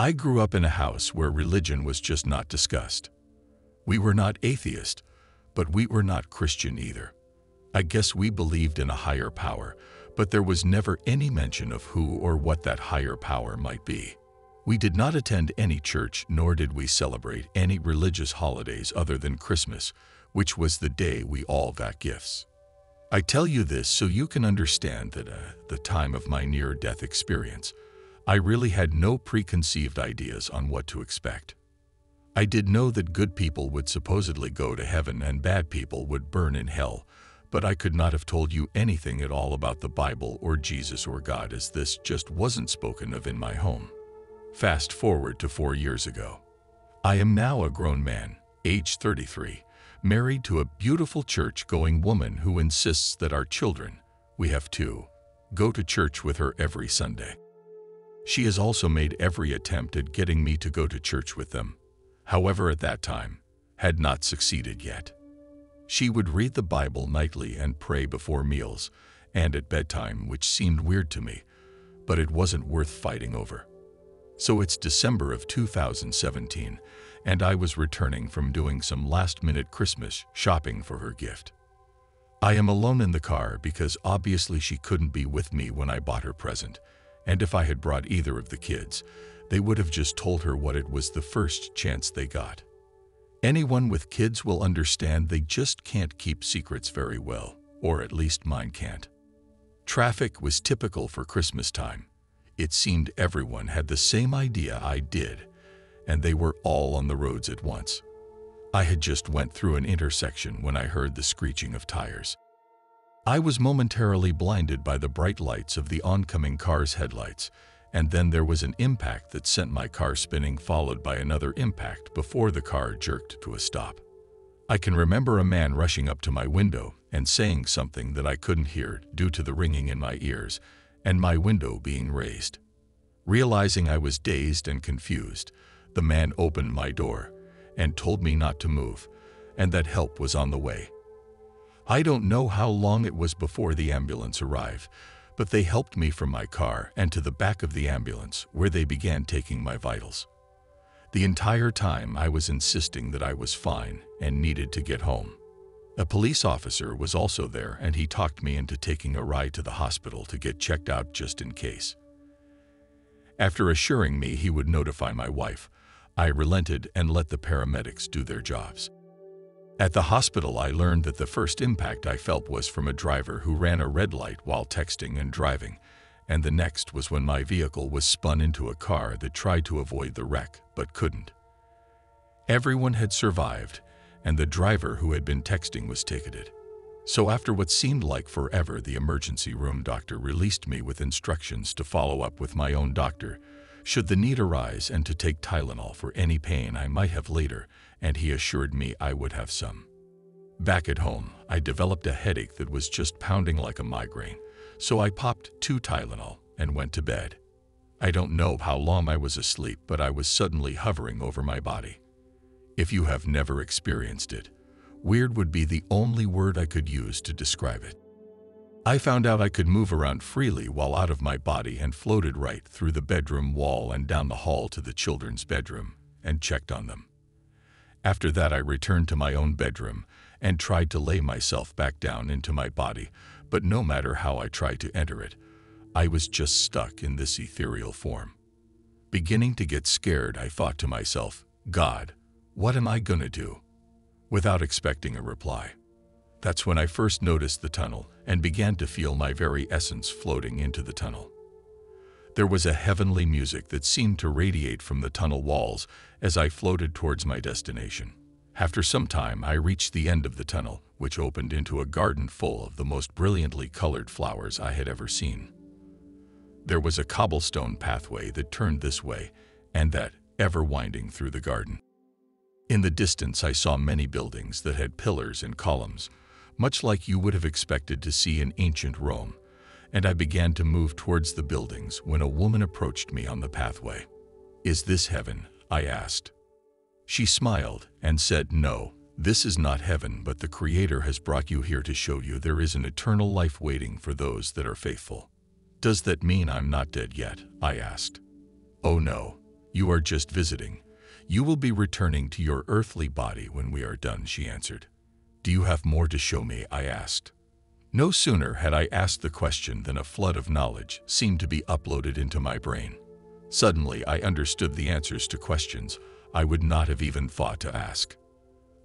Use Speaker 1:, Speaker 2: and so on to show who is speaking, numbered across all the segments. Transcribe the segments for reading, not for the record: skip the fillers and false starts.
Speaker 1: I grew up in a house where religion was just not discussed. We were not atheist, but we were not Christian either. I guess we believed in a higher power, but there was never any mention of who or what that higher power might be. We did not attend any church, nor did we celebrate any religious holidays other than Christmas, which was the day we all got gifts. I tell you this so you can understand that at the time of my near-death experience, I really had no preconceived ideas on what to expect. I did know that good people would supposedly go to heaven and bad people would burn in hell, but I could not have told you anything at all about the Bible or Jesus or God, as this just wasn't spoken of in my home. Fast forward to 4 years ago. I am now a grown man, age 33, married to a beautiful church-going woman who insists that our children, we have 2, go to church with her every Sunday. She has also made every attempt at getting me to go to church with them. However, at that time, had not succeeded yet. She would read the Bible nightly and pray before meals and at bedtime, which seemed weird to me, but it wasn't worth fighting over. So it's December of 2017, and I was returning from doing some last-minute Christmas shopping for her gift. I am alone in the car because obviously she couldn't be with me when I bought her present, and if I had brought either of the kids, they would have just told her what it was the first chance they got. Anyone with kids will understand they just can't keep secrets very well, or at least mine can't. Traffic was typical for Christmas time. It seemed everyone had the same idea I did, and they were all on the roads at once. I had just went through an intersection when I heard the screeching of tires. I was momentarily blinded by the bright lights of the oncoming car's headlights, and then there was an impact that sent my car spinning, followed by another impact before the car jerked to a stop. I can remember a man rushing up to my window and saying something that I couldn't hear due to the ringing in my ears and my window being raised. Realizing I was dazed and confused, the man opened my door and told me not to move and that help was on the way. I don't know how long it was before the ambulance arrived, but they helped me from my car and to the back of the ambulance, where they began taking my vitals. The entire time I was insisting that I was fine and needed to get home. A police officer was also there, and he talked me into taking a ride to the hospital to get checked out just in case. After assuring me he would notify my wife, I relented and let the paramedics do their jobs. At the hospital, I learned that the first impact I felt was from a driver who ran a red light while texting and driving, and the next was when my vehicle was spun into a car that tried to avoid the wreck but couldn't. Everyone had survived, and the driver who had been texting was ticketed. So after what seemed like forever, the emergency room doctor released me with instructions to follow up with my own doctor should the need arise, and to take Tylenol for any pain I might have later, and he assured me I would have some. Back at home, I developed a headache that was just pounding like a migraine, so I popped 2 Tylenol and went to bed. I don't know how long I was asleep, but I was suddenly hovering over my body. If you have never experienced it, weird would be the only word I could use to describe it. I found out I could move around freely while out of my body and floated right through the bedroom wall and down the hall to the children's bedroom and checked on them. After that, I returned to my own bedroom and tried to lay myself back down into my body, but no matter how I tried to enter it, I was just stuck in this ethereal form. Beginning to get scared, I thought to myself, God, what am I gonna do? Without expecting a reply. That's when I first noticed the tunnel and began to feel my very essence floating into the tunnel. There was a heavenly music that seemed to radiate from the tunnel walls as I floated towards my destination. After some time, I reached the end of the tunnel, which opened into a garden full of the most brilliantly colored flowers I had ever seen. There was a cobblestone pathway that turned this way and that, ever winding through the garden. In the distance, I saw many buildings that had pillars and columns, much like you would have expected to see in ancient Rome, and I began to move towards the buildings when a woman approached me on the pathway. "Is this heaven?" I asked. She smiled and said, "No, this is not heaven, but the Creator has brought you here to show you there is an eternal life waiting for those that are faithful." "Does that mean I'm not dead yet?" I asked. "Oh no, You are just visiting. You will be returning to your earthly body when we are done, she answered. Do you have more to show me? I asked. No sooner had I asked the question than a flood of knowledge seemed to be uploaded into my brain. Suddenly, I understood the answers to questions I would not have even thought to ask.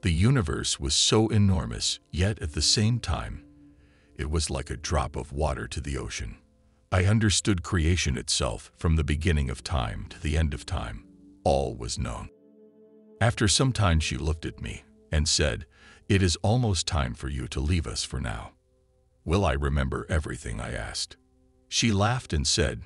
Speaker 1: The universe was so enormous, yet at the same time, it was like a drop of water to the ocean. I understood creation itself from the beginning of time to the end of time. All was known. After some time, she looked at me and said, "It is almost time for you to leave us for now." "Will I remember everything?" I asked. She laughed and said,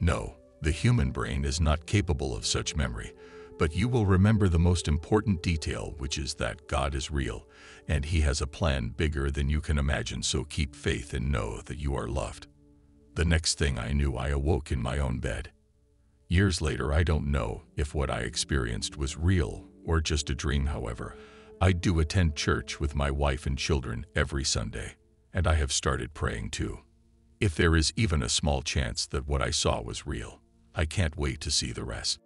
Speaker 1: "No, the human brain is not capable of such memory, but you will remember the most important detail, which is that God is real, and He has a plan bigger than you can imagine, so keep faith and know that you are loved." The next thing I knew, I awoke in my own bed. Years later, I don't know if what I experienced was real or just a dream. However, I do attend church with my wife and children every Sunday, and I have started praying too. If there is even a small chance that what I saw was real, I can't wait to see the rest.